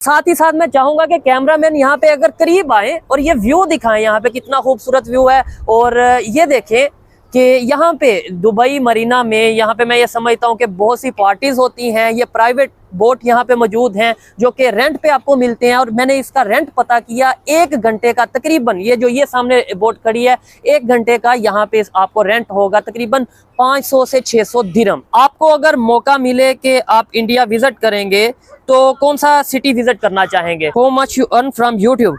साथ ही साथ मैं चाहूंगा कि कैमरामैन यहाँ पे अगर करीब आए और ये व्यू दिखाएं, यहाँ पे कितना खूबसूरत व्यू है। और ये देखें कि यहाँ पे दुबई मरीना में, यहाँ पे मैं ये समझता हूँ कि बहुत सी पार्टीज होती हैं। ये प्राइवेट बोट यहाँ पे मौजूद हैं जो कि रेंट पे आपको मिलते हैं। और मैंने इसका रेंट पता किया 1 घंटे का तकरीबन, ये सामने बोट खड़ी है, 1 घंटे का यहाँ पे आपको रेंट होगा तकरीबन 500 से 600 दिरहम। आपको अगर मौका मिले कि आप इंडिया विजिट करेंगे तो कौन सा सिटी विजिट करना चाहेंगे? How much you earn from YouTube?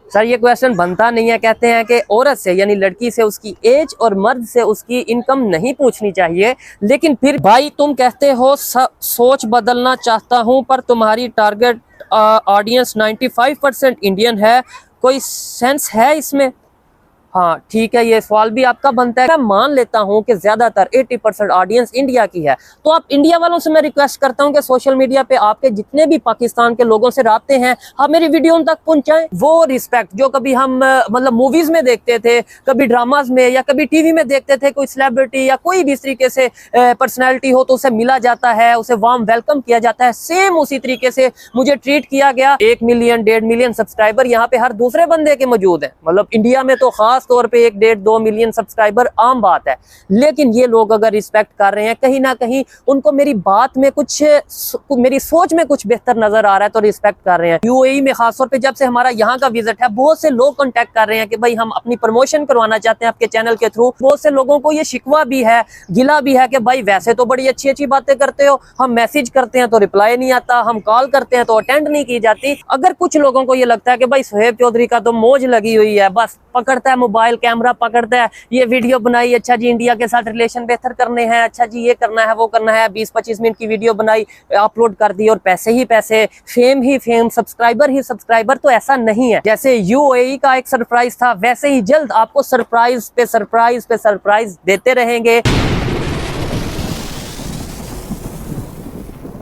Sir ये क्वेश्चन बनता नहीं है। कहते हैं कि औरत से यानी लड़की से उसकी एज और मर्द से उसकी इनकम नहीं पूछनी चाहिए। लेकिन फिर भाई तुम कहते हो सोच बदलना चाहता हूं, पर तुम्हारी टारगेट ऑडियंस 95% इंडियन है, कोई सेंस है इसमें? हाँ ठीक है, ये सवाल भी आपका बनता है। मैं मान लेता हूँ कि ज्यादातर 80% ऑडियंस इंडिया की है। तो आप इंडिया वालों से मैं रिक्वेस्ट करता हूँ कि सोशल मीडिया पे आपके जितने भी पाकिस्तान के लोगों से राब्ते हैं, आप मेरी वीडियो उन तक पहुंचाएं। वो रिस्पेक्ट जो कभी हम मतलब मूवीज में देखते थे, कभी ड्रामाज में या कभी टीवी में देखते थे, कोई सेलिब्रिटी या कोई भी इस तरीके से पर्सनैलिटी हो तो उसे मिला जाता है, उसे वार्म वेलकम किया जाता है। सेम उसी तरीके से मुझे ट्रीट किया गया। 1 मिलियन 1.5 मिलियन सब्सक्राइबर यहाँ पे हर दूसरे बंदे के मौजूद है। मतलब इंडिया में तो खास तौर पे 1, 1.5, 2 मिलियन सब्सक्राइबर आम बात है। लेकिन ये लोग अगर रिस्पेक्ट कर रहे हैं, कहीं ना कहीं उनको मेरी बात में कुछ, मेरी सोच में कुछ बेहतर नजर आ रहा है तो रिस्पेक्ट कर रहे हैं। यूएई में खासतौर पे जब से हमारा यहाँ का विजिट है, बहुत से लोग कांटेक्ट कर रहे हैं कि भाई हम अपनी प्रमोशन करवाना चाहते हैं आपके चैनल के थ्रू। बहुत से लोगों को ये शिकवा भी है, गिला भी है कि भाई वैसे तो बड़ी अच्छी अच्छी बातें करते हो, हम मैसेज करते हैं तो रिप्लाई नहीं आता, हम कॉल करते हैं तो अटेंड नहीं की जाती। अगर कुछ लोगों को ये लगता है कि भाई सुहेब चौधरी का तो मौज लगी हुई है, बस पकड़ता है मोबाइल कैमरा पकड़ता है, ये वीडियो बनाई, अच्छा जी इंडिया के साथ रिलेशन बेहतर करने हैं, अच्छा जी ये करना है वो करना है, 20-25 मिनट की वीडियो बनाई, अपलोड कर दी और पैसे ही पैसे, fame he fame, subscriber he subscriber. तो ऐसा नहीं है। जैसे यूएई का एक सरप्राइज था, वैसे ही जल्द आपको सरप्राइज पे सरप्राइज पे सरप्राइज देते रहेंगे।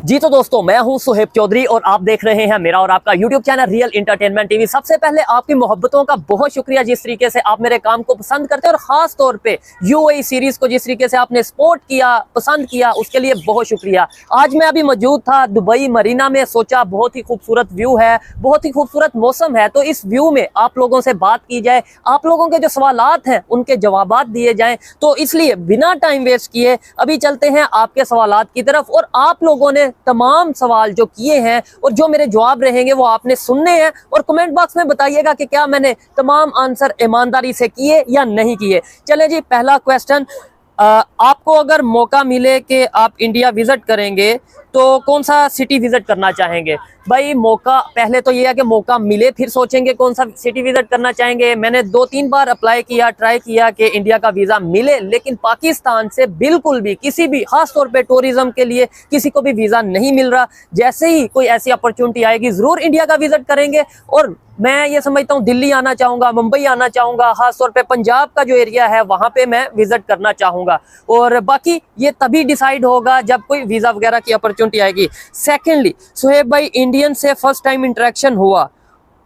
जी तो दोस्तों, मैं हूं सुहेब चौधरी और आप देख रहे हैं मेरा और आपका YouTube channel real entertainment TV. सबसे पहले आपकी मोहब्बतों का बहुत शुक्रिया, जिस तरीके से आप मेरे काम को पसंद करते हैं और खास तौर पे यूएई सीरीज को जिस तरीके से आपने सपोर्ट किया, पसंद किया, उसके लिए बहुत शुक्रिया। आज मैं अभी मौजूद था दुबई मरीना में, सोचा बहुत ही खूबसूरत व्यू है, बहुत ही खूबसूरत मौसम है, तो इस व्यू में आप लोगों से बात की जाए, आप लोगों के जो सवालात हैं उनके जवाबात दिए जाएं। तो इसलिए बिना टाइम वेस्ट किए अभी चलते हैं आपके सवालात की तरफ। और आप लोगों ने तमाम सवाल जो किए हैं और जो मेरे जवाब रहेंगे वो आपने सुनने हैं, और कमेंट बॉक्स में बताइएगा कि क्या मैंने तमाम आंसर ईमानदारी से किए या नहीं किए। चलें जी, पहला क्वेश्चन, आपको अगर मौका मिले कि आप इंडिया विजिट करेंगे तो कौन सा सिटी विजिट करना चाहेंगे? भाई मौका, पहले तो ये है कि मौका मिले फिर सोचेंगे कौन सा सिटी विजिट करना चाहेंगे। मैंने 2-3 बार अप्लाई किया, ट्राई किया कि इंडिया का वीजा मिले, लेकिन पाकिस्तान से बिल्कुल भी किसी भी, खास तौर पे टूरिज्म के लिए किसी को भी वीजा नहीं मिल रहा। जैसे ही कोई ऐसी अपॉर्चुनिटी आएगी जरूर इंडिया का विजिट करेंगे। और मैं ये समझता हूँ दिल्ली आना चाहूंगा, मुंबई आना चाहूंगा, खास तौर पे पंजाब का जो एरिया है वहां पे मैं विजिट करना चाहूंगा। और बाकी ये तभी डिसाइड होगा जब कोई वीजा वगैरह की अपॉर्चुनिटी आएगी। सेकेंडली, सुहेब भाई इंडियन से फर्स्ट टाइम इंटरेक्शन हुआ,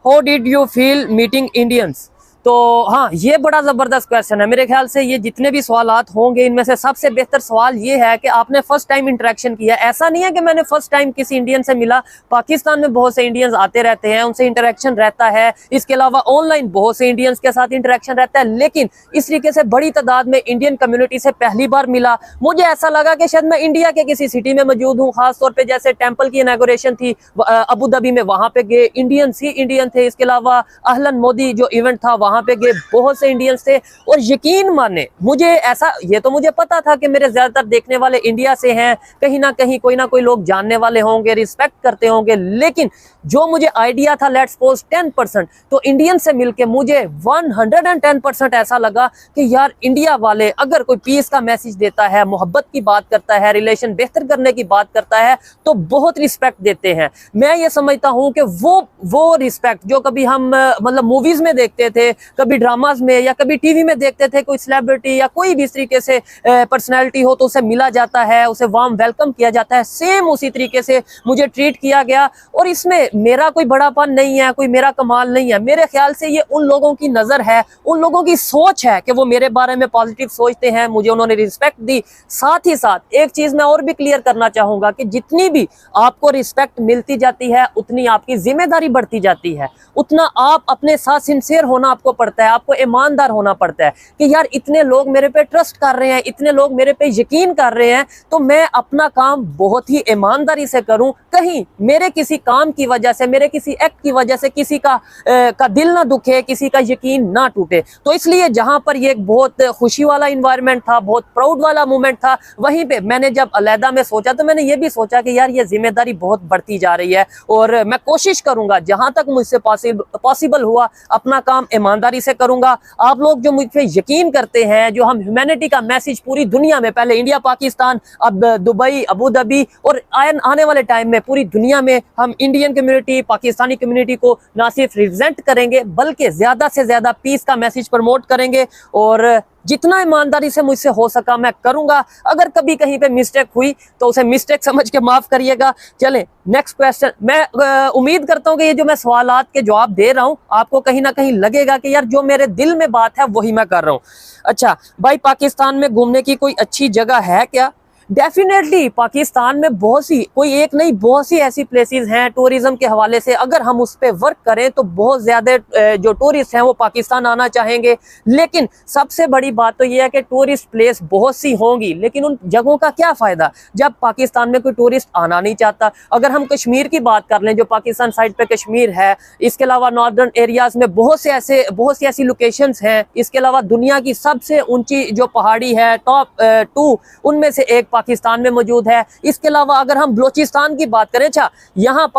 how did you feel meeting Indians? तो हाँ, ये बड़ा ज़बरदस्त क्वेश्चन है। मेरे ख्याल से ये जितने भी सवालात होंगे इनमें से सबसे बेहतर सवाल ये है कि आपने फर्स्ट टाइम इंटरेक्शन किया। ऐसा नहीं है कि मैंने फर्स्ट टाइम किसी इंडियन से मिला, पाकिस्तान में बहुत से इंडियंस आते रहते हैं, उनसे इंटरेक्शन रहता है। इसके अलावा ऑनलाइन बहुत से इंडियंस के साथ इंटरेक्शन रहता है, लेकिन इस तरीके से बड़ी तादाद में इंडियन कम्युनिटी से पहली बार मिला। मुझे ऐसा लगा कि शायद मैं इंडिया के किसी सिटी में मौजूद हूँ। खासतौर पर जैसे टेम्पल की इनॉग्रेशन थी अबू धाबी में, वहाँ पे गए, इंडियंस ही इंडियन थे। इसके अलावा अहलन मोदी जो इवेंट था वहाँ पे गए, बहुत से इंडियंस थे। और यकीन माने, मुझे ऐसा, ये तो मुझे पता था कि मेरे ज्यादातर देखने वाले इंडिया से हैं, कहीं ना कहीं कोई ना कोई लोग जानने वाले होंगे, रिस्पेक्ट करते होंगे। लेकिन जो मुझे आइडिया था, लेट्स सपोज 10%, तो इंडियन से मिलके मुझे 110% ऐसा लगा कि यार इंडिया वाले अगर कोई पीस का मैसेज देता है, मोहब्बत की बात करता है, रिलेशन बेहतर करने की बात करता है, तो बहुत रिस्पेक्ट देते हैं। मैं ये समझता हूं कि वो रिस्पेक्ट जो कभी हम मतलब मूवीज में देखते थे, कभी ड्रामाज में या कभी टीवी में देखते थे कोई सेलिब्रिटी या कोई भी इस तरीके से पर्सनैलिटी हो तो उसे मिला जाता है, उसे वार्म वेलकम किया जाता है, सेम उसी तरीके से मुझे ट्रीट किया गया। और इसमें मेरा कोई बड़ापन नहीं है, कोई मेरा कमाल नहीं है। मेरे ख्याल से ये उन लोगों की नज़र है, उन लोगों की सोच है कि वो मेरे बारे में पॉजिटिव सोचते हैं, मुझे उन्होंने रिस्पेक्ट दी। साथ ही साथ एक चीज़ मैं और भी क्लियर करना चाहूँगा कि जितनी भी आपको रिस्पेक्ट मिलती जाती है उतनी आपकी जिम्मेदारी बढ़ती जाती है, उतना आप अपने साथ सिंसियर होना आपको पड़ता है, आपको ईमानदार होना पड़ता है कि यार इतने लोग मेरे पे ट्रस्ट कर रहे हैं, इतने लोग मेरे पे यकीन कर रहे हैं, तो मैं अपना काम बहुत ही ईमानदारी से करूं। कहीं मेरे किसी काम की वजह से, मेरे किसी एक्ट की वजह से किसी का दिल ना दुखे, किसी का यकीन ना टूटे। तो इसलिए जहां पर ये एक बहुत खुशी वाला इन्वायरमेंट था, बहुत प्राउड वाला मोमेंट था, वहीं पे मैंने जब अलहदा में सोचा तो मैंने ये भी सोचा कि यार ये जिम्मेदारी बहुत बढ़ती जा रही है और मैं कोशिश करूंगा जहां तक मुझसे पॉसिबल हुआ अपना काम ईमानदारी से करूंगा। आप लोग जो मुझ पे यकीन करते हैं, जो हम ह्यूमैनिटी का मैसेज पूरी दुनिया में, पहले इंडिया पाकिस्तान, अब दुबई, अबू धाबी और आने वाले टाइम में पूरी दुनिया में हम इंडियन कम्युनिटी, पाकिस्तानी कम्युनिटी को ना सिर्फ रिप्रेजेंट करेंगे बल्कि ज्यादा से ज्यादा पीस का मैसेज प्रमोट करेंगे और जितना ईमानदारी से मुझसे हो सका मैं करूंगा। अगर कभी कहीं पे मिस्टेक हुई तो उसे मिस्टेक समझ के माफ करिएगा। चलें नेक्स्ट क्वेश्चन। मैं उम्मीद करता हूं कि ये जो मैं सवालात के जवाब दे रहा हूं आपको कहीं ना कहीं लगेगा कि यार जो मेरे दिल में बात है वही मैं कर रहा हूं। अच्छा भाई, पाकिस्तान में घूमने की कोई अच्छी जगह है क्या? डेफिनेटली पाकिस्तान में बहुत सी, कोई एक नहीं, बहुत सी ऐसी प्लेसेस हैं टूरिज्म के हवाले से, अगर हम उस पर वर्क करें तो बहुत ज़्यादा जो टूरिस्ट हैं वो पाकिस्तान आना चाहेंगे। लेकिन सबसे बड़ी बात तो ये है कि टूरिस्ट प्लेस बहुत सी होंगी, लेकिन उन जगहों का क्या फ़ायदा जब पाकिस्तान में कोई टूरिस्ट आना नहीं चाहता। अगर हम कश्मीर की बात कर लें, जो पाकिस्तान साइड पे कश्मीर है, इसके अलावा नॉर्दर्न एरियाज़ में बहुत सी ऐसी लोकेशंस हैं। इसके अलावा दुनिया की सबसे ऊंची जो पहाड़ी है टॉप 2 उनमें से एक पाकिस्तान में मौजूद है। इसके अलावा अगर हम बलोचिस्तान की बात करें, अच्छा यहाँ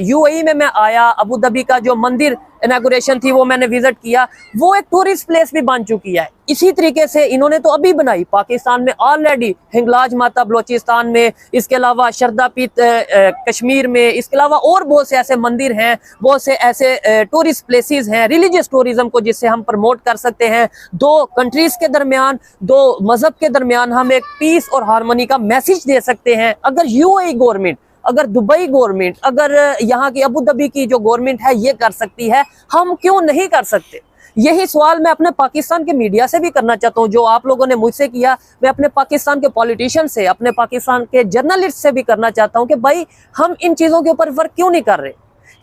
यूएई में मैं आया, अबू धाबी का जो मंदिर इनॉग्रेशन थी वो मैंने विजिट किया, वो एक टूरिस्ट प्लेस भी बन चुकी है। इसी तरीके से इन्होंने तो अभी बनाई पाकिस्तान में ऑलरेडी, हिंगलाज माता बलोचिस्तान में, इसके अलावा शरदा पीत कश्मीर में, इसके अलावा और बहुत से ऐसे मंदिर हैं, बहुत से ऐसे टूरिस्ट प्लेसेस हैं, रिलीजियस टूरिज्म को जिससे हम प्रमोट कर सकते हैं। दो कंट्रीज के दरमियान, दो मजहब के दरमियान हम एक पीस और हार्मनी का मैसेज दे सकते हैं। अगर यूएई गवर्नमेंट, अगर दुबई गवर्नमेंट, अगर यहाँ की अबू धाबी की जो गवर्नमेंट है ये कर सकती है, हम क्यों नहीं कर सकते? यही सवाल मैं अपने पाकिस्तान के मीडिया से भी करना चाहता हूँ, जो आप लोगों ने मुझसे किया। मैं अपने पाकिस्तान के पॉलिटिशियन से, अपने पाकिस्तान के जर्नलिस्ट से भी करना चाहता हूँ कि भाई हम इन चीज़ों के ऊपर वर्क क्यों नहीं कर रहे?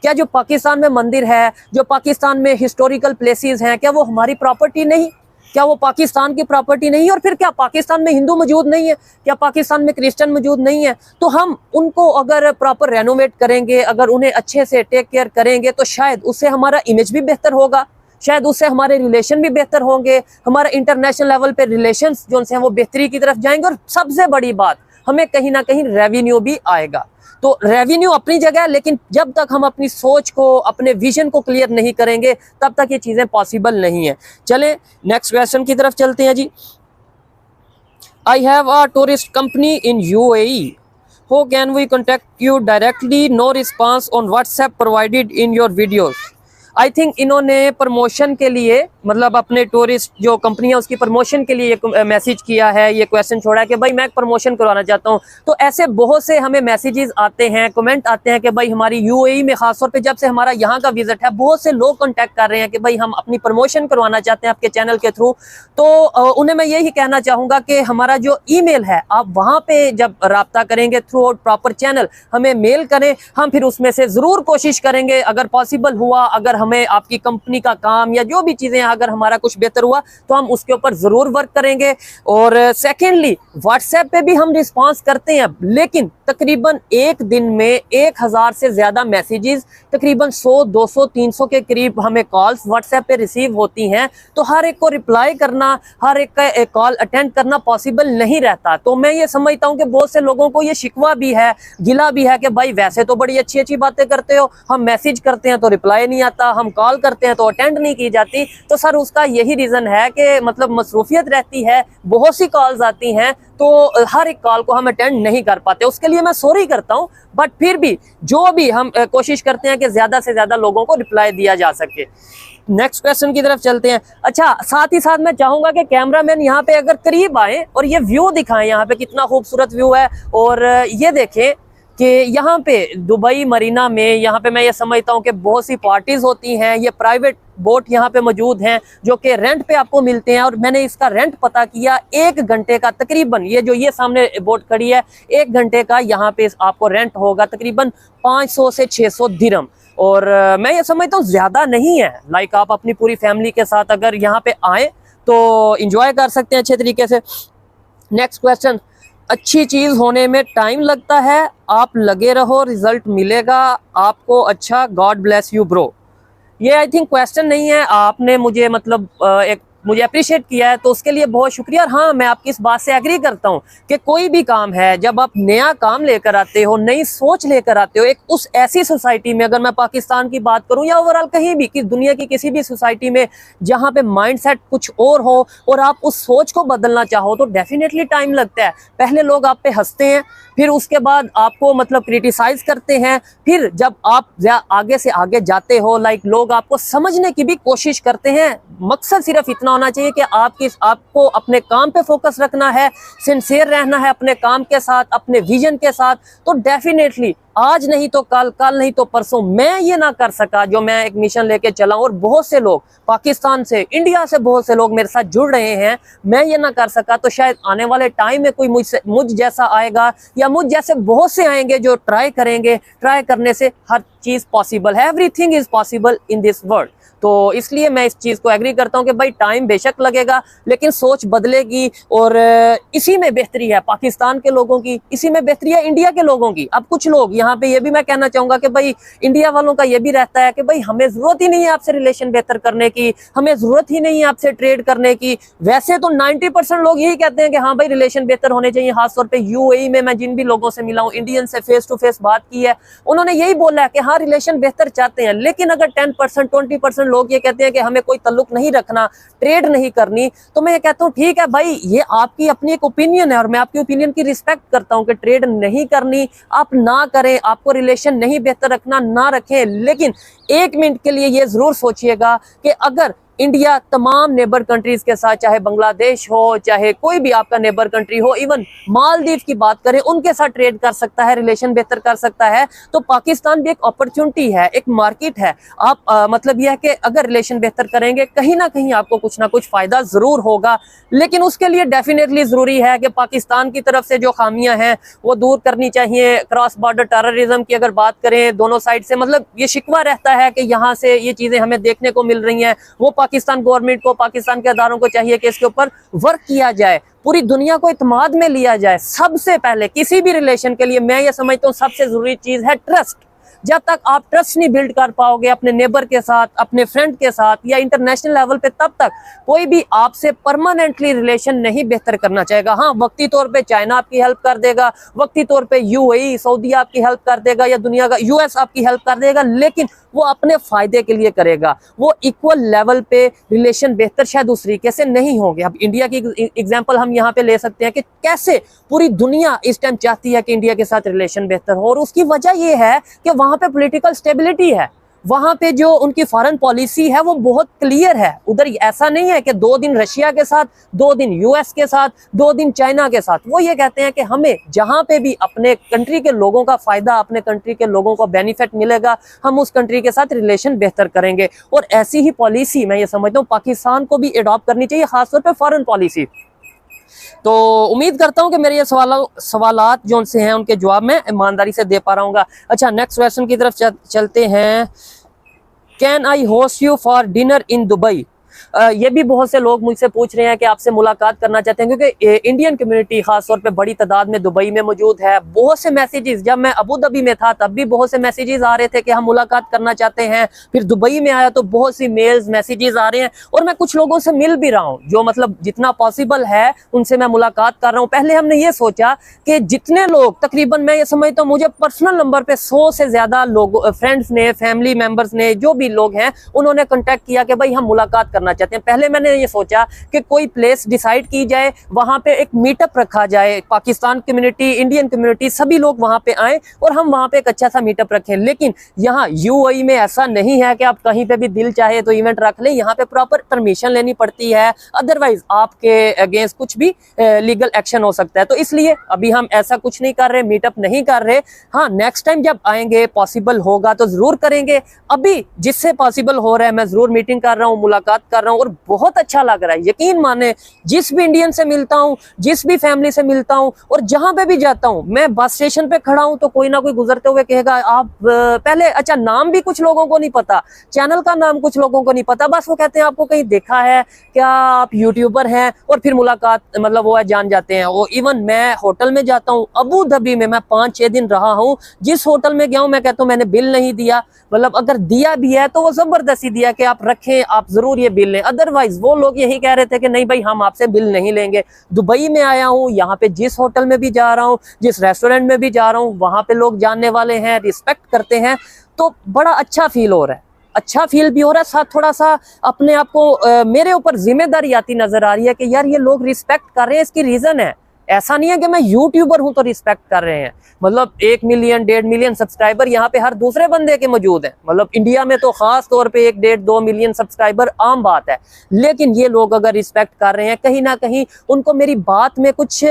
क्या जो पाकिस्तान में मंदिर है, जो पाकिस्तान में हिस्टोरिकल प्लेसेस हैं, क्या वो हमारी प्रॉपर्टी नहीं? क्या वो पाकिस्तान की प्रॉपर्टी नहीं है? और फिर क्या पाकिस्तान में हिंदू मौजूद नहीं है? क्या पाकिस्तान में क्रिश्चियन मौजूद नहीं है? तो हम उनको अगर प्रॉपर रेनोवेट करेंगे, अगर उन्हें अच्छे से टेक केयर करेंगे तो शायद उससे हमारा इमेज भी बेहतर होगा, शायद उससे हमारे रिलेशन भी बेहतर होंगे, हमारा इंटरनेशनल लेवल पे रिलेशंस जो हैं वो बेहतरी की तरफ जाएंगे, और सबसे बड़ी बात हमें कहीं ना कहीं रेवेन्यू भी आएगा। तो रेवेन्यू अपनी जगह है, लेकिन जब तक हम अपनी सोच को, अपने विजन को क्लियर नहीं करेंगे तब तक ये चीज़ें पॉसिबल नहीं है। चलें नेक्स्ट क्वेश्चन की तरफ चलते हैं जी। I have a tourist company in UAE, how can we contact you directly? No response on WhatsApp provided in your videos. I think इन्होंने प्रमोशन के लिए, मतलब अपने टूरिस्ट जो कंपनी है उसकी प्रमोशन के लिए ये मैसेज किया है, ये क्वेश्चन छोड़ा है कि भाई मैं प्रमोशन करवाना चाहता हूँ। तो ऐसे बहुत से हमें मैसेजेस आते हैं, कमेंट आते हैं कि भाई हमारी यूएई में खासतौर पे जब से हमारा यहाँ का विजिट है, बहुत से लोग कांटेक्ट कर रहे हैं कि भाई हम अपनी प्रमोशन करवाना चाहते हैं आपके चैनल के थ्रू। तो उन्हें मैं यही कहना चाहूँगा कि हमारा जो ईमेल है, आप वहाँ पे जब रब्ता करेंगे थ्रू आउट प्रॉपर चैनल, हमें मेल करें, हम फिर उसमें से ज़रूर कोशिश करेंगे, अगर पॉसिबल हुआ, अगर हमें आपकी कंपनी का काम या जो भी चीज़ें अगर हमारा कुछ बेहतर हुआ तो हम उसके ऊपर ज़रूर वर्क करेंगे। और सेकेंडली व्हाट्सएप पे भी हम रिस्पांस करते हैं, लेकिन तकरीबन एक दिन में 1000 से ज़्यादा मैसेजेस, तकरीबन 100, 200, 300 के करीब हमें कॉल्स व्हाट्सएप पे रिसीव होती हैं। तो हर एक को रिप्लाई करना, हर एक का एक कॉल अटेंड करना पॉसिबल नहीं रहता। तो मैं ये समझता हूँ कि बहुत से लोगों को ये शिकवा भी है, गिला भी है कि भाई वैसे तो बड़ी अच्छी अच्छी बातें करते हो, हम मैसेज करते हैं तो रिप्लाई नहीं आता, हम कॉल करते हैं तो अटेंड नहीं की जाती। तो सर उसका यही रीज़न है कि मतलब मसरूफियत रहती है, बहुत सी कॉल्स आती हैं, तो हर एक कॉल को हम अटेंड नहीं कर पाते। उसके लिए मैं सॉरी करता हूं, बट फिर भी जो भी हम कोशिश करते हैं कि ज़्यादा से ज़्यादा लोगों को रिप्लाई दिया जा सके। नेक्स्ट क्वेश्चन की तरफ चलते हैं। अच्छा, साथ ही साथ मैं चाहूँगा कि कैमरामैन यहाँ पे अगर करीब आए और ये व्यू दिखाएं, यहाँ पे कितना खूबसूरत व्यू है। और ये देखें कि यहाँ पे दुबई मरीना में, यहाँ पे मैं ये समझता हूँ कि बहुत सी पार्टीज होती हैं। ये प्राइवेट बोट यहाँ पे मौजूद हैं जो कि रेंट पे आपको मिलते हैं, और मैंने इसका रेंट पता किया 1 घंटे का तकरीबन, ये सामने बोट खड़ी है, 1 घंटे का यहाँ पे आपको रेंट होगा तकरीबन 500 से 600 दिरहम। और मैं ये समझता हूँ ज़्यादा नहीं है। लाइक आप अपनी पूरी फैमिली के साथ अगर यहाँ पे आए तो इंजॉय कर सकते हैं अच्छे तरीके से। नेक्स्ट क्वेश्चन, अच्छी चीज़ होने में टाइम लगता है, आप लगे रहो रिजल्ट मिलेगा आपको। अच्छा, गॉड ब्लेस यू ब्रो। ये आई थिंक क्वेश्चन नहीं है, आपने मुझे मतलब मुझे अप्रिशिएट किया है तो उसके लिए बहुत शुक्रिया। और हाँ, मैं आपकी इस बात से एग्री करता हूँ कि कोई भी काम है, जब आप नया काम लेकर आते हो, नई सोच लेकर आते हो, एक उस ऐसी सोसाइटी में, अगर मैं पाकिस्तान की बात करूँ या ओवरऑल कहीं भी कि दुनिया की किसी भी सोसाइटी में जहाँ पे माइंडसेट कुछ और हो और आप उस सोच को बदलना चाहो, तो डेफिनेटली टाइम लगता है। पहले लोग आप पे हंसते हैं, फिर उसके बाद आपको मतलब क्रिटिसाइज करते हैं, फिर जब आप आगे से आगे जाते हो, लाइक लोग आपको समझने की भी कोशिश करते हैं। मकसद सिर्फ इतना होना चाहिए कि आपको अपने काम पे फोकस रखना है, सिंसियर रहना है अपने काम के साथ, अपने विजन के साथ। तो डेफिनेटली आज नहीं तो कल, कल नहीं तो परसों मैं ये ना कर सका जो मैं एक मिशन लेके चला हूं, और बहुत से लोग पाकिस्तान से, इंडिया से बहुत से लोग मेरे साथ जुड़ रहे हैं, मैं ये ना कर सका, तो शायद आने वाले टाइम में कोई मुझ जैसा आएगा या मुझ जैसे बहुत से आएंगे जो ट्राई करेंगे। ट्राई करने से हर चीज़ पॉसिबल है, everything is possible in this world. तो इसलिए मैं इस चीज़ को एग्री करता हूं कि भाई टाइम बेशक लगेगा, लेकिन सोच बदलेगी, और इसी में बेहतरी है पाकिस्तान के लोगों की, इसी में बेहतरी है इंडिया के लोगों की। अब कुछ लोग यहाँ पे ये भी मैं कहना चाहूँगा कि भाई इंडिया वालों का ये भी रहता है कि भाई हमें ज़रूरत ही नहीं है आपसे रिलेशन बेहतर करने की, हमें ज़रूरत ही नहीं है आपसे ट्रेड करने की। वैसे तो 90% लोग यही कहते हैं कि हाँ भाई रिलेशन बेहतर होने चाहिए। खासतौर पर UAE में मैं जिन भी लोगों से मिला हूँ, इंडियन से फेस टू फेस बात की है, उन्होंने यही बोला है कि हाँ रिलेशन बेहतर चाहते हैं। लेकिन अगर 10% 20% लोग ये कहते हैं कि हमें कोई ताल्लुक नहीं रखना, ट्रेड नहीं करनी, तो मैं ये कहता हूँ ठीक है भाई, ये आपकी अपनी एक ओपिनियन है और मैं आपकी ओपिनियन की रिस्पेक्ट करता हूँ कि ट्रेड नहीं करनी, आप ना करें, आपको रिलेशन नहीं बेहतर रखना, ना रखें। लेकिन 1 मिनट के लिए ये जरूर सोचिएगा कि अगर इंडिया तमाम नेबर कंट्रीज के साथ, चाहे बांग्लादेश हो, चाहे कोई भी आपका नेबर कंट्री हो, इवन मालदीव की बात करें, उनके साथ ट्रेड कर सकता है, रिलेशन बेहतर कर सकता है, तो पाकिस्तान भी एक अपॉर्चुनिटी है, एक मार्केट है। आप मतलब यह है कि अगर रिलेशन बेहतर करेंगे, कहीं ना कहीं आपको कुछ ना कुछ फायदा जरूर होगा। लेकिन उसके लिए डेफिनेटली जरूरी है कि पाकिस्तान की तरफ से जो खामियां हैं वो दूर करनी चाहिए। क्रॉस बॉर्डर टेररिज्म की अगर बात करें, दोनों साइड से मतलब ये शिकवा रहता है कि यहाँ से ये चीजें हमें देखने को मिल रही हैं, वो पाकिस्तान गवर्नमेंट को, पाकिस्तान के अदारों को चाहिए कि इसके ऊपर वर्क किया जाए, पूरी दुनिया को इत्मीनान में लिया जाए। सबसे पहले किसी भी रिलेशन के लिए मैं ये समझता हूँ सबसे जरूरी चीज है ट्रस्ट। जब तक आप ट्रस्ट नहीं बिल्ड कर पाओगे अपने नेबर के साथ, अपने फ्रेंड के साथ या इंटरनेशनल लेवल पे, तब तक कोई भी आपसे परमानेंटली रिलेशन नहीं बेहतर करना चाहेगा। हाँ, वक्ती तौर पे चाइना आपकी हेल्प कर देगा, वक्ती तौर पे UAE सऊदी आपकी हेल्प कर देगा, या दुनिया का US आपकी हेल्प कर देगा, लेकिन वो अपने फायदे के लिए करेगा। वो इक्वल लेवल पे रिलेशन बेहतर शायद उस तरीके से नहीं होंगे। अब इंडिया की एग्जांपल हम यहाँ पे ले सकते हैं कि कैसे पूरी दुनिया इस टाइम चाहती है कि इंडिया के साथ रिलेशन बेहतर हो, और उसकी वजह ये है कि वहाँ पे पॉलिटिकल स्टेबिलिटी है, वहां पे जो उनकी फॉरेन पॉलिसी है वो बहुत क्लियर है। उधर ऐसा नहीं है कि 2 दिन रशिया के साथ, 2 दिन US के साथ, 2 दिन चाइना के साथ। वो ये कहते हैं कि हमें जहां पे भी अपने कंट्री के लोगों का फायदा, अपने कंट्री के लोगों को बेनिफिट मिलेगा, हम उस कंट्री के साथ रिलेशन बेहतर करेंगे। और ऐसी ही पॉलिसी मैं ये समझता हूँ पाकिस्तान को भी एडॉप्ट करनी चाहिए, खासतौर पर फॉरेन पॉलिसी। तो उम्मीद करता हूं कि मेरे ये सवालात जो उनसे हैं उनके जवाब मैं ईमानदारी से दे पा रहा हूँ। अच्छा, नेक्स्ट क्वेश्चन की तरफ चलते हैं। Can I host you for dinner in Dubai? ये भी बहुत से लोग मुझसे पूछ रहे हैं कि आपसे मुलाकात करना चाहते हैं, क्योंकि इंडियन कम्युनिटी खासतौर पे बड़ी तादाद में दुबई में मौजूद है। बहुत से मैसेजेस, जब मैं अबू धाबी में था तब भी बहुत से मैसेजेस आ रहे थे कि हम मुलाकात करना चाहते हैं। फिर दुबई में आया तो बहुत सी मेल्स, मैसेजेस आ रहे हैं, और मैं कुछ लोगों से मिल भी रहा हूँ, जो मतलब जितना पॉसिबल है उनसे मैं मुलाकात कर रहा हूँ। पहले हमने ये सोचा कि जितने लोग, तकरीबन मैं ये समझता हूँ मुझे पर्सनल नंबर पे 100 से ज्यादा लोग, फ्रेंड्स ने, फैमिली मेम्बर्स ने, जो भी लोग हैं, उन्होंने कॉन्टेक्ट किया कि भाई हम मुलाकात करना करना चाहते हैं। पहले मैंने ये सोचा कि कोई प्लेस डिसाइड की जाए, वहां पे एक मीटअप रखा जाए, पाकिस्तान कम्युनिटी, इंडियन कम्युनिटी, सभी लोग वहां पे आए और हम वहां पे एक अच्छा सा मीटअप रखें। लेकिन यहाँ यूएई में ऐसा नहीं है कि आप कहीं पे भी दिल चाहे तो इवेंट रख लें। यहाँ पे प्रॉपर परमिशन लेनी पड़ती है, अदरवाइज आपके अगेंस्ट कुछ भी लीगल एक्शन हो सकता है। तो इसलिए अभी हम ऐसा कुछ नहीं कर रहे, मीटअप नहीं कर रहे। हाँ, नेक्स्ट टाइम जब आएंगे, पॉसिबल होगा तो जरूर करेंगे। अभी जिससे पॉसिबल हो रहा है मैं जरूर मीटिंग कर रहा हूँ, मुलाकात कर रहा हूँ और बहुत अच्छा लग रहा है। यकीन माने, जिस भी इंडियन से मिलता हूँ, जिस भी फैमिली से मिलता हूँ और जहां पे भी जाता हूँ, मैं बस स्टेशन पे खड़ा हूँ तो कोई ना कोई गुजरते हुए कहेगा आप पहले, अच्छा नाम भी कुछ लोगों को नहीं पता, चैनल का नाम कुछ लोगों को नहीं पता, बस वो कहते हैं आपको कहीं देखा है क्या, आप यूट्यूबर हैं, और फिर मुलाकात मतलब वो है जान जाते हैं वो। इवन मैं होटल में जाता हूँ, अबू धाबी में मैं 5-6 दिन रहा हूँ, जिस होटल में गया हूँ मैं कहता हूँ मैंने बिल नहीं दिया, मतलब अगर दिया भी है तो वो जबरदस्ती दिया कि आप रखें, आप जरूर ये बिल लें। अदरवाइज वो लोग यही कह रहे थे कि नहीं भाई हम आपसे बिल नहीं लेंगे। दुबई में आया हूँ, यहाँ पे जिस होटल में भी जा रहा हूँ, जिस रेस्टोरेंट में भी जा रहा हूँ, वहां पे लोग जानने वाले हैं, रिस्पेक्ट करते हैं, तो बड़ा अच्छा फील हो रहा है। अच्छा फील भी हो रहा है, साथ थोड़ा सा अपने आप को मेरे ऊपर जिम्मेदारी आती नजर आ रही है कि यार ये लोग रिस्पेक्ट कर रहे हैं, इसकी रीजन है। ऐसा नहीं है कि मैं यूट्यूबर हूं तो रिस्पेक्ट कर रहे हैं। मतलब 1 मिलियन 1.5 मिलियन सब्सक्राइबर यहाँ पे हर दूसरे बंदे के मौजूद हैं। मतलब इंडिया में तो खास तौर पे 1-1.5-2 मिलियन सब्सक्राइबर आम बात है। लेकिन ये लोग अगर रिस्पेक्ट कर रहे हैं, कहीं ना कहीं उनको मेरी बात में कुछ,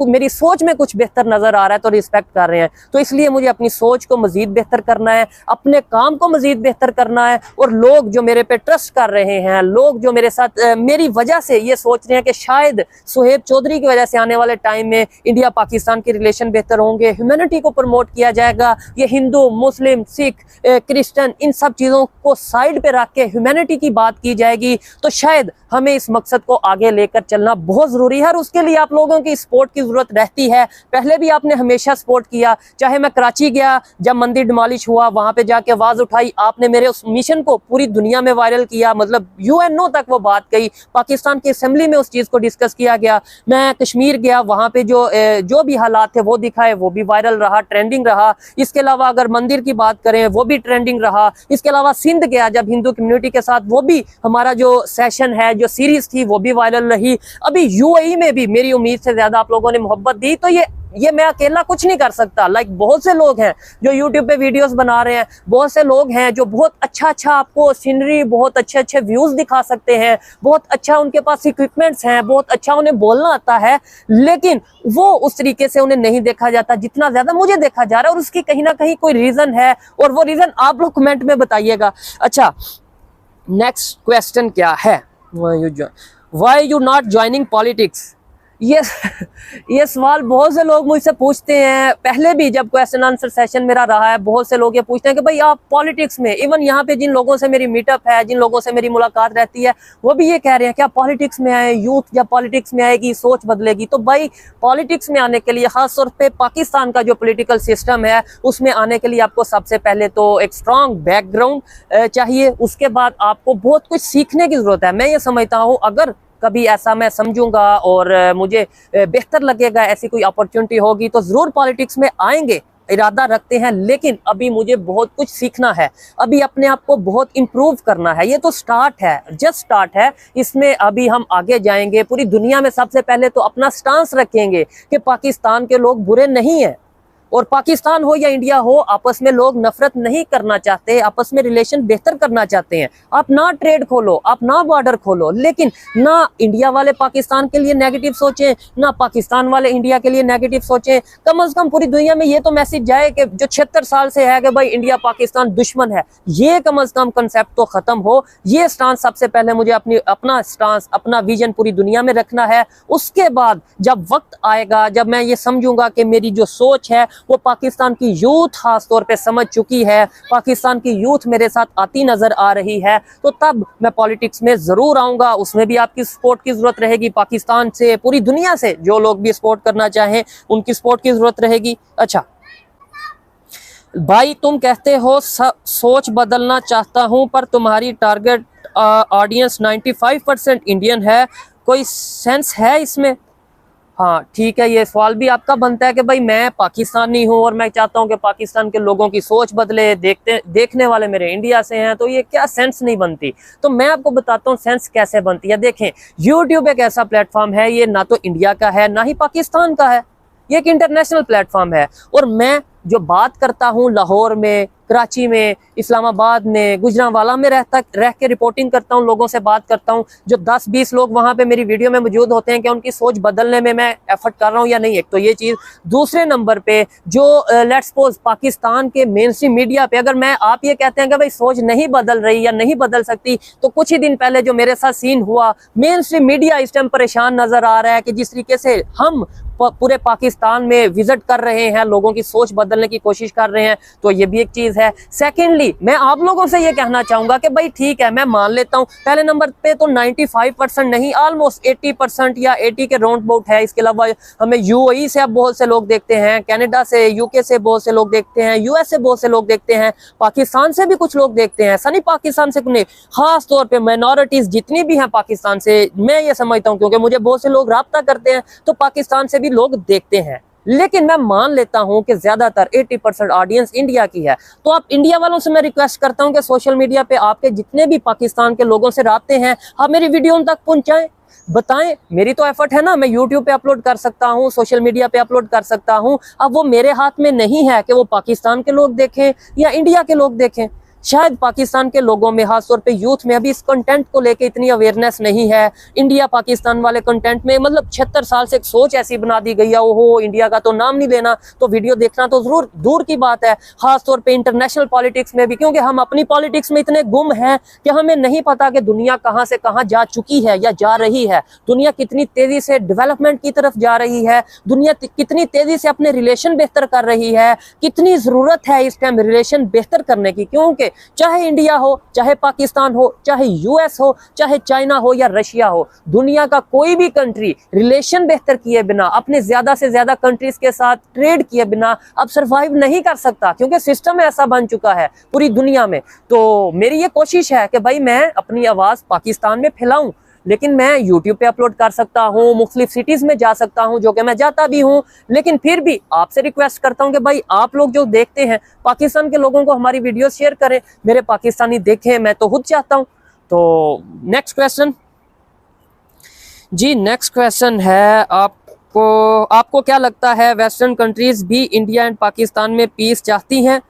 मेरी सोच में कुछ बेहतर नजर आ रहा है तो रिस्पेक्ट कर रहे हैं। तो इसलिए मुझे अपनी सोच को मजीद बेहतर करना है, अपने काम को मजीद बेहतर करना है। और लोग जो मेरे पे ट्रस्ट कर रहे हैं, लोग जो मेरे साथ मेरी वजह से ये सोच रहे हैं कि शायद सुहेब चौधरी की वजह से आने वाले टाइम में इंडिया पाकिस्तान के रिलेशन बेहतर होंगे, ह्यूमैनिटी को प्रमोट किया जाएगा, ये हिंदू, मुस्लिम, सिख, क्रिश्चियन, इन सब चीज़ों को साइड पे रख के ह्यूमैनिटी की बात की जाएगी, तो शायद हमें इस मकसद को आगे लेकर चलना बहुत ज़रूरी है। और उसके लिए आप लोगों की सपोर्ट की ज़रूरत रहती है। पहले भी आपने हमेशा सपोर्ट किया, चाहे मैं कराची गया, जब मंदिर डिमोलिश हुआ वहाँ पे जाके आवाज़ उठाई, आपने मेरे उस मिशन को पूरी दुनिया में वायरल किया, मतलब यूएनओ तक वो बात गई, पाकिस्तान की असेंबली में उस चीज़ को डिस्कस किया गया। मैं कश्मीर गया, वहाँ पे जो भी हालात थे वो दिखाए, वो भी वायरल रहा, ट्रेंडिंग रहा। इसके अलावा अगर मंदिर की बात करें वो भी ट्रेंडिंग रहा। इसके अलावा सिंध गया जब हिंदू कम्युनिटी के साथ, वो भी हमारा जो सेशन है, जो सीरीज थी, वो भी वायरल रही। अभी यूएई में भी मेरी उम्मीद से ज्यादा आप लोगों ने मोहब्बत दी। तो ये मैं अकेला कुछ नहीं कर सकता। लाइक बहुत से लोग हैं जो यूट्यूब पे वीडियोस बना रहे हैं, बहुत से लोग हैं जो बहुत अच्छा आपको सीनरी, बहुत अच्छे व्यूज दिखा सकते हैं, बहुत अच्छा उनके पास इक्विपमेंट्स हैं, बहुत अच्छा उन्हें बोलना आता है, लेकिन वो उस तरीके से उन्हें नहीं देखा जाता जितना ज्यादा मुझे देखा जा रहा है। और उसकी कहीं ना कहीं कोई रीजन है, और वो रीजन आप लोग कमेंट में बताइएगा। अच्छा, नेक्स्ट क्वेश्चन क्या है, why you not joining politics. ये सवाल बहुत से लोग मुझसे पूछते हैं। पहले भी जब क्वेश्चन आंसर सेशन मेरा रहा है, बहुत से लोग ये पूछते हैं कि भाई आप पॉलिटिक्स में, इवन यहाँ पे जिन लोगों से मेरी मीटअप है, जिन लोगों से मेरी मुलाकात रहती है, वो भी ये कह रहे हैं कि आप पॉलिटिक्स में आए, यूथ जब पॉलिटिक्स में आएगी सोच बदलेगी। तो भाई पॉलिटिक्स में आने के लिए, खासतौर पर पाकिस्तान का जो पोलिटिकल सिस्टम है उसमें आने के लिए आपको सबसे पहले तो एक स्ट्रॉन्ग बैकग्राउंड चाहिए। उसके बाद आपको बहुत कुछ सीखने की जरूरत है। मैं ये समझता हूँ अगर कभी ऐसा मैं समझूंगा और मुझे बेहतर लगेगा, ऐसी कोई अपॉर्चुनिटी होगी तो जरूर पॉलिटिक्स में आएंगे, इरादा रखते हैं। लेकिन अभी मुझे बहुत कुछ सीखना है, अभी अपने आप को बहुत इम्प्रूव करना है। ये तो स्टार्ट है, जस्ट स्टार्ट है, इसमें अभी हम आगे जाएंगे। पूरी दुनिया में सबसे पहले तो अपना स्टांस रखेंगे कि पाकिस्तान के लोग बुरे नहीं हैं, और पाकिस्तान हो या इंडिया हो, आपस में लोग नफरत नहीं करना चाहते, आपस में रिलेशन बेहतर करना चाहते हैं। आप ना ट्रेड खोलो, आप ना बॉर्डर खोलो, लेकिन ना इंडिया वाले पाकिस्तान के लिए नेगेटिव सोचें, ना पाकिस्तान वाले इंडिया के लिए नेगेटिव सोचें। कम से कम पूरी दुनिया में ये तो मैसेज जाए कि जो 76 साल से है कि भाई इंडिया पाकिस्तान दुश्मन है, ये कम से कम कंसेप्ट तो खत्म हो। ये स्टांस सबसे पहले मुझे अपना स्टांस, अपना विजन पूरी दुनिया में रखना है। उसके बाद जब वक्त आएगा, जब मैं ये समझूंगा कि मेरी जो सोच है वो पाकिस्तान की यूथ खास तौर पे समझ चुकी है, पाकिस्तान की यूथ मेरे साथ आती नजर आ रही है, तो तब मैं पॉलिटिक्स में जरूर आऊंगा। उसमें भी आपकी सपोर्ट की जरूरत रहेगी, पाकिस्तान से, पूरी दुनिया से जो लोग भी सपोर्ट करना चाहें उनकी सपोर्ट की जरूरत रहेगी। अच्छा भाई, तुम कहते हो सोच बदलना चाहता हूं, पर तुम्हारी टारगेट ऑडियंस 95% इंडियन है, कोई सेंस है इसमें? हाँ ठीक है, ये सवाल भी आपका बनता है कि भाई मैं पाकिस्तानी हूँ और मैं चाहता हूँ कि पाकिस्तान के लोगों की सोच बदले, देखने वाले मेरे इंडिया से हैं, तो ये क्या सेंस नहीं बनती। तो मैं आपको बताता हूँ सेंस कैसे बनती है। देखें, यूट्यूब एक ऐसा प्लेटफॉर्म है, ये ना तो इंडिया का है ना ही पाकिस्तान का है, ये एक इंटरनेशनल प्लेटफॉर्म है। और मैं जो बात करता हूँ लाहौर में, कराची में, इस्लामाबाद में, गुजरांवाला में रह के रिपोर्टिंग करता हूँ, लोगों से बात करता हूँ, जो 10-20 लोग वहाँ पे मेरी वीडियो में मौजूद होते हैं कि उनकी सोच बदलने में मैं एफर्ट कर रहा हूँ या नहीं, एक तो ये चीज़। दूसरे नंबर पे जो लेट्स सपोज पाकिस्तान के मेन स्ट्रीम मीडिया पे अगर मैं आप ये कहते हैं कि भाई सोच नहीं बदल रही या नहीं बदल सकती, तो कुछ ही दिन पहले जो मेरे साथ सीन हुआ, मेन स्ट्रीम मीडिया इस टाइम परेशान नजर आ रहा है कि जिस तरीके से हम पूरे पाकिस्तान में विजिट कर रहे हैं, लोगों की सोच बदलने की कोशिश कर रहे हैं, तो ये भी एक चीज है। सेकेंडली, मैं आप लोगों से ये कहना चाहूंगा कि भाई ठीक है, मैं मान लेता हूं पहले नंबर पे तो 95% नहीं, ऑलमोस्ट 80% या 80 के राउंड अबाउट है। इसके अलावा हमें यूएई से अब बहुत से लोग देखते हैं, कनाडा से, यूके से बहुत से लोग देखते हैं, यूएस से बहुत से लोग देखते हैं, पाकिस्तान से भी कुछ लोग देखते हैं, ऐसा नहीं पाकिस्तान से नहीं, खास तौर पर माइनॉरिटीज जितनी भी हैं पाकिस्तान से, मैं ये समझता हूँ क्योंकि मुझे बहुत से लोग राब्ता करते हैं, तो पाकिस्तान से भी लोग देखते हैं। लेकिन मैं मान लेता हूं कि ज्यादातर 80% ऑडियंस इंडिया की है। तो आप इंडिया वालों से मैं रिक्वेस्ट करता हूं कि सोशल मीडिया पे आपके जितने भी पाकिस्तान के लोगों से राब्ते हैं, आप मेरी वीडियो उन तक पहुंचाएं, बताएं। मेरी तो एफर्ट है ना, मैं यूट्यूब पे अपलोड कर सकता हूं, सोशल मीडिया पे अपलोड कर सकता हूं। अब वो मेरे हाथ में नहीं है कि वो पाकिस्तान के लोग देखें या इंडिया के लोग देखें। शायद पाकिस्तान के लोगों में, खासतौर पे यूथ में, अभी इस कंटेंट को लेके इतनी अवेयरनेस नहीं है। इंडिया पाकिस्तान वाले कंटेंट में मतलब 76 साल से एक सोच ऐसी बना दी गई है, ओहो इंडिया का तो नाम नहीं लेना, तो वीडियो देखना तो जरूर दूर की बात है। खासतौर पे इंटरनेशनल पॉलिटिक्स में भी, क्योंकि हम अपनी पॉलिटिक्स में इतने गुम हैं कि हमें नहीं पता कि दुनिया कहाँ से कहाँ जा चुकी है या जा रही है, दुनिया कितनी तेजी से डेवलपमेंट की तरफ जा रही है, दुनिया कितनी तेजी से अपने रिलेशन बेहतर कर रही है, कितनी जरूरत है इस टाइम रिलेशन बेहतर करने की। क्योंकि चाहे इंडिया हो, चाहे पाकिस्तान हो, चाहे यूएस हो, चाहे चाइना हो या रशिया हो, दुनिया का कोई भी कंट्री रिलेशन बेहतर किए बिना, अपने ज्यादा से ज्यादा कंट्रीज के साथ ट्रेड किए बिना अब सरवाइव नहीं कर सकता, क्योंकि सिस्टम ऐसा बन चुका है पूरी दुनिया में। तो मेरी ये कोशिश है कि भाई मैं अपनी आवाज पाकिस्तान में फैलाऊं, लेकिन मैं यूट्यूब पे अपलोड कर सकता हूँ, मुख्तलिफ सिटीज में जा सकता हूँ, जो कि मैं जाता भी हूँ। लेकिन फिर भी आपसे रिक्वेस्ट करता हूँ कि भाई आप लोग जो देखते हैं, पाकिस्तान के लोगों को हमारी वीडियो शेयर करें, मेरे पाकिस्तानी देखें, मैं तो खुद चाहता हूँ। तो नेक्स्ट क्वेश्चन जी, नेक्स्ट क्वेश्चन है आपको क्या लगता है वेस्टर्न कंट्रीज भी इंडिया एंड पाकिस्तान में पीस चाहती हैं?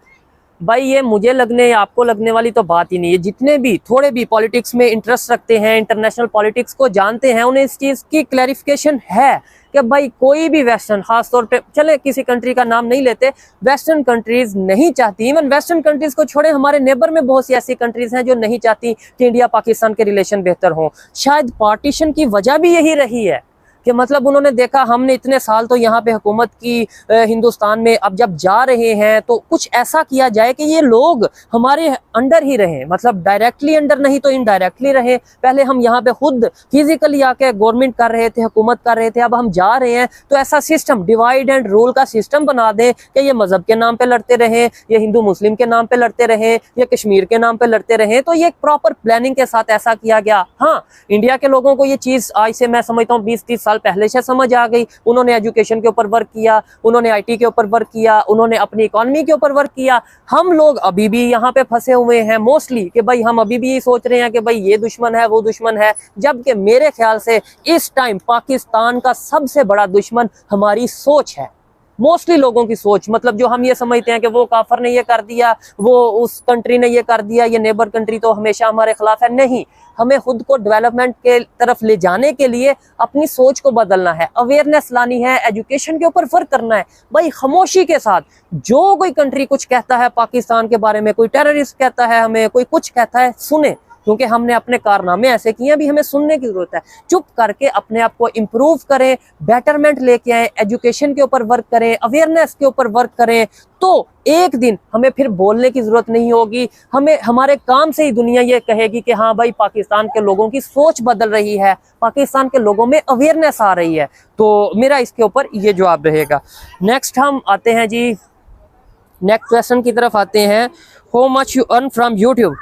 भाई ये मुझे लगने या आपको लगने वाली तो बात ही नहीं है। जितने भी थोड़े भी पॉलिटिक्स में इंटरेस्ट रखते हैं, इंटरनेशनल पॉलिटिक्स को जानते हैं, उन्हें इस चीज़ की क्लैरिफिकेशन है कि भाई कोई भी वेस्टर्न, खासतौर पे चले किसी कंट्री का नाम नहीं लेते, वेस्टर्न कंट्रीज नहीं चाहती। इवन वेस्टर्न कंट्रीज को छोड़े, हमारे नेबर में बहुत सी ऐसी कंट्रीज हैं जो नहीं चाहती कि इंडिया पाकिस्तान के रिलेशन बेहतर हों। शायद पार्टीशन की वजह भी यही रही है कि मतलब उन्होंने देखा हमने इतने साल तो यहाँ पे हुकूमत की हिंदुस्तान में, अब जब जा रहे हैं तो कुछ ऐसा किया जाए कि ये लोग हमारे अंडर ही रहें, मतलब डायरेक्टली अंडर नहीं तो इनडायरेक्टली रहें। पहले हम यहाँ पे खुद फिजिकली आके गवर्नमेंट कर रहे थे, हुकूमत कर रहे थे, अब हम जा रहे हैं तो ऐसा सिस्टम, डिवाइड एंड रूल का सिस्टम बना दें कि ये मजहब के नाम पे लड़ते रहें, ये हिंदू मुस्लिम के नाम पे लड़ते रहें, ये कश्मीर के नाम पे लड़ते रहें। तो ये एक प्रॉपर प्लानिंग के साथ ऐसा किया गया। हाँ, इंडिया के लोगों को ये चीज़ आज से मैं समझता हूँ 20-30 साल पहले से समझ आ गई। उन्होंने एजुकेशन के ऊपर वर्क किया, उन्होंने आईटी के ऊपर वर्क किया, उन्होंने अपनी इकोनॉमी के ऊपर वर्क किया। हम लोग अभी भी यहाँ पे फंसे हुए हैं मोस्टली कि भाई हम अभी भी यही सोच रहे हैं कि भाई ये दुश्मन है, वो दुश्मन है, जबकि मेरे ख्याल से इस टाइम पाकिस्तान का सबसे बड़ा दुश्मन हमारी सोच है। मोस्टली लोगों की सोच, मतलब जो हम ये समझते हैं कि वो काफर ने ये कर दिया, वो उस कंट्री ने ये कर दिया, ये नेबर कंट्री तो हमेशा हमारे खिलाफ है। नहीं, हमें खुद को डेवलपमेंट के तरफ ले जाने के लिए अपनी सोच को बदलना है, अवेयरनेस लानी है, एजुकेशन के ऊपर वर्क करना है। भाई खामोशी के साथ जो कोई कंट्री कुछ कहता है पाकिस्तान के बारे में, कोई टेररिस्ट कहता है हमें, कोई कुछ कहता है, सुने, क्योंकि हमने अपने कारनामे ऐसे किए, भी हमें सुनने की जरूरत है। चुप करके अपने आप को इम्प्रूव करें, बेटरमेंट लेके आए, एजुकेशन के ऊपर वर्क करें, अवेयरनेस के ऊपर वर्क करें, तो एक दिन हमें फिर बोलने की जरूरत नहीं होगी। हमें हमारे काम से ही दुनिया ये कहेगी कि हाँ भाई पाकिस्तान के लोगों की सोच बदल रही है, पाकिस्तान के लोगों में अवेयरनेस आ रही है। तो मेरा इसके ऊपर ये जवाब रहेगा। नेक्स्ट हम आते हैं जी, नेक्स्ट क्वेश्चन की तरफ आते हैं। How much you earn from YouTube?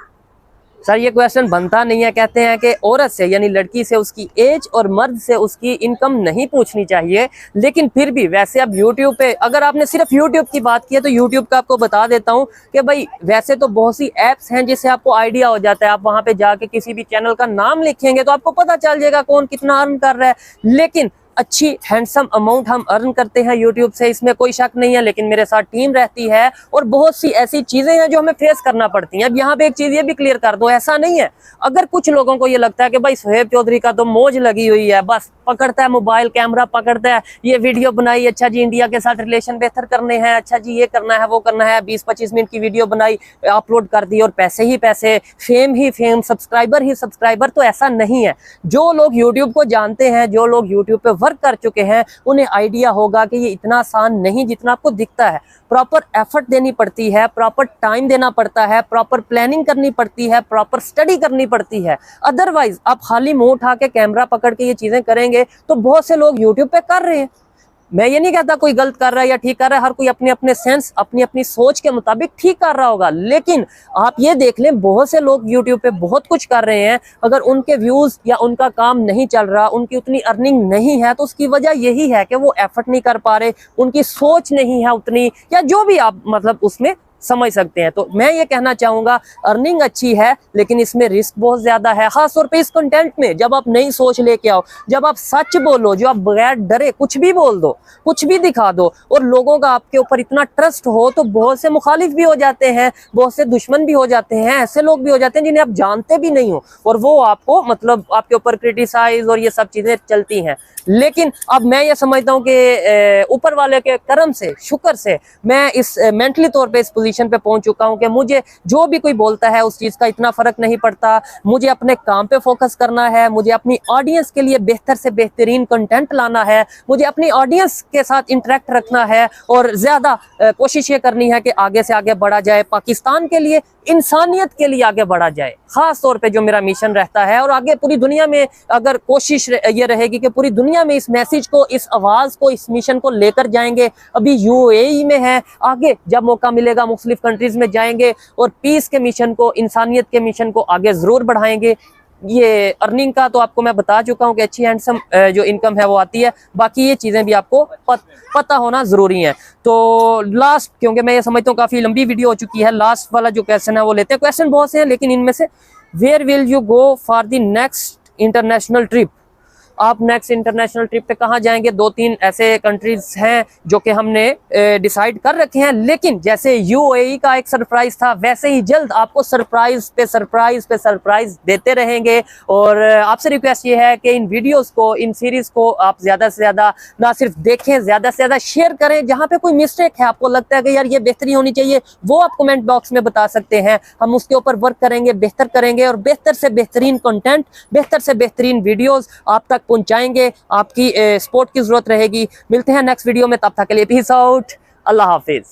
Sir ये क्वेश्चन बनता नहीं है। कहते हैं कि औरत से यानी लड़की से उसकी एज और मर्द से उसकी इनकम नहीं पूछनी चाहिए, लेकिन फिर भी वैसे अब यूट्यूब पे अगर आपने सिर्फ यूट्यूब की बात की है तो यूट्यूब का आपको बता देता हूं कि भाई वैसे तो बहुत सी एप्स हैं जिससे आपको आइडिया हो जाता है। आप वहां पे जाके किसी भी चैनल का नाम लिखेंगे तो आपको पता चल जाएगा कौन कितना अर्न कर रहा है। लेकिन अच्छी हैंडसम अमाउंट हम अर्न करते हैं यूट्यूब से, इसमें कोई शक नहीं है। लेकिन मेरे साथ टीम रहती है और बहुत सी ऐसी चीजें हैं जो हमें फेस करना पड़ती हैं। अब यहाँ पे एक चीज ये भी क्लियर कर दो, ऐसा नहीं है अगर कुछ लोगों को ये लगता है कि भाई सोहेब चौधरी का तो मौज लगी हुई है, बस पकड़ता है मोबाइल कैमरा पकड़ता है, ये वीडियो बनाई, अच्छा जी इंडिया के साथ रिलेशन बेहतर करने हैं, अच्छा जी ये करना है वो करना है, 20-25 मिनट की वीडियो बनाई अपलोड कर दी और पैसे ही पैसे, fame he fame, subscriber he subscriber. तो ऐसा नहीं है। जो लोग यूट्यूब को जानते हैं, जो लोग यूट्यूब पे वर्क कर चुके हैं, उन्हें आइडिया होगा कि ये इतना आसान नहीं जितना आपको दिखता है। प्रॉपर एफर्ट देनी पड़ती है, प्रॉपर टाइम देना पड़ता है, प्रॉपर प्लानिंग करनी पड़ती है, प्रॉपर स्टडी करनी पड़ती है। अदरवाइज आप खाली मुंह उठा के कैमरा पकड़ के ये चीजें करेंगे तो बहुत से लोग यूट्यूब पे कर रहे हैं। मैं ये नहीं कहता कोई गलत कर रहा है या ठीक कर रहा है, हर कोई अपने अपने सेंस अपनी अपनी सोच के मुताबिक ठीक कर रहा होगा। लेकिन आप ये देख लें बहुत से लोग यूट्यूब पे बहुत कुछ कर रहे हैं, अगर उनके व्यूज या उनका काम नहीं चल रहा, उनकी उतनी अर्निंग नहीं है, तो उसकी वजह यही है कि वो एफर्ट नहीं कर पा रहे, उनकी सोच नहीं है उतनी, या जो भी आप मतलब उसमें समझ सकते हैं। तो मैं ये कहना चाहूंगा अर्निंग अच्छी है लेकिन इसमें रिस्क बहुत ज्यादा है, खासतौर पे इस कंटेंट में। जब आप नई सोच लेके आओ, जब आप सच बोलो, जो आप बगैर डरे कुछ भी बोल दो, कुछ भी दिखा दो और लोगों का आपके ऊपर इतना ट्रस्ट हो, तो बहुत से मुखालिफ भी हो जाते हैं, बहुत से दुश्मन भी हो जाते हैं, ऐसे लोग भी हो जाते हैं जिन्हें आप जानते भी नहीं हो और वो आपको मतलब आपके ऊपर क्रिटिसाइज और ये सब चीजें चलती हैं। लेकिन अब मैं ये समझता हूँ कि ऊपर वाले के करम से, शुक्र से मैं इस मेंटली तौर पे इस पोजीशन पे पहुंच चुका हूँ कि मुझे जो भी कोई बोलता है उस चीज का इतना फर्क नहीं पड़ता। मुझे अपने काम पे फोकस करना है, मुझे अपनी ऑडियंस के लिए बेहतर से बेहतरीन कंटेंट लाना है, मुझे अपनी ऑडियंस के साथ इंटरेक्ट रखना है और ज्यादा कोशिश ये करनी है कि आगे से आगे बढ़ा जाए, पाकिस्तान के लिए, इंसानियत के लिए आगे बढ़ा जाए। खास तौर पे जो मेरा मिशन रहता है और आगे पूरी दुनिया में अगर कोशिश ये रहेगी कि पूरी दुनिया में इस मैसेज को, इस आवाज को, इस मिशन को लेकर जाएंगे। अभी यूएई में है, आगे जब मौका मिलेगा मुख्तलिफ कंट्रीज में जाएंगे और पीस के मिशन को, इंसानियत के मिशन को आगे जरूर बढ़ाएंगे। ये अर्निंग का तो आपको मैं बता चुका हूँ कि अच्छी हैंडसम जो इनकम है वो आती है, बाकी ये चीजें भी आपको पता होना जरूरी है। तो लास्ट, क्योंकि मैं ये समझता हूँ काफी लंबी वीडियो हो चुकी है, लास्ट वाला जो क्वेश्चन है वो लेते हैं। क्वेश्चन बहुत से हैं लेकिन इनमें से where will you go for the next international trip? आप नेक्स्ट इंटरनेशनल ट्रिप पे कहाँ जाएंगे? 2-3 ऐसे कंट्रीज हैं जो कि हमने डिसाइड कर रखे हैं, लेकिन जैसे यूएई का एक सरप्राइज था वैसे ही जल्द आपको सरप्राइज पे सरप्राइज पे सरप्राइज देते रहेंगे। और आपसे रिक्वेस्ट ये है कि इन वीडियोस को, इन सीरीज को आप ज्यादा से ज्यादा ना सिर्फ देखें, ज्यादा से ज्यादा शेयर करें। जहाँ पे कोई मिस्टेक है, आपको लगता है कि यार ये बेहतरी होनी चाहिए, वो आप कमेंट बॉक्स में बता सकते हैं, हम उसके ऊपर वर्क करेंगे, बेहतर करेंगे और बेहतर से बेहतरीन कंटेंट, बेहतर से बेहतरीन वीडियोस आप तक पहुंचाएंगे। आपकी सपोर्ट की जरूरत रहेगी। मिलते हैं नेक्स्ट वीडियो में, तब तक के लिए पीस आउट, अल्लाह हाफिज।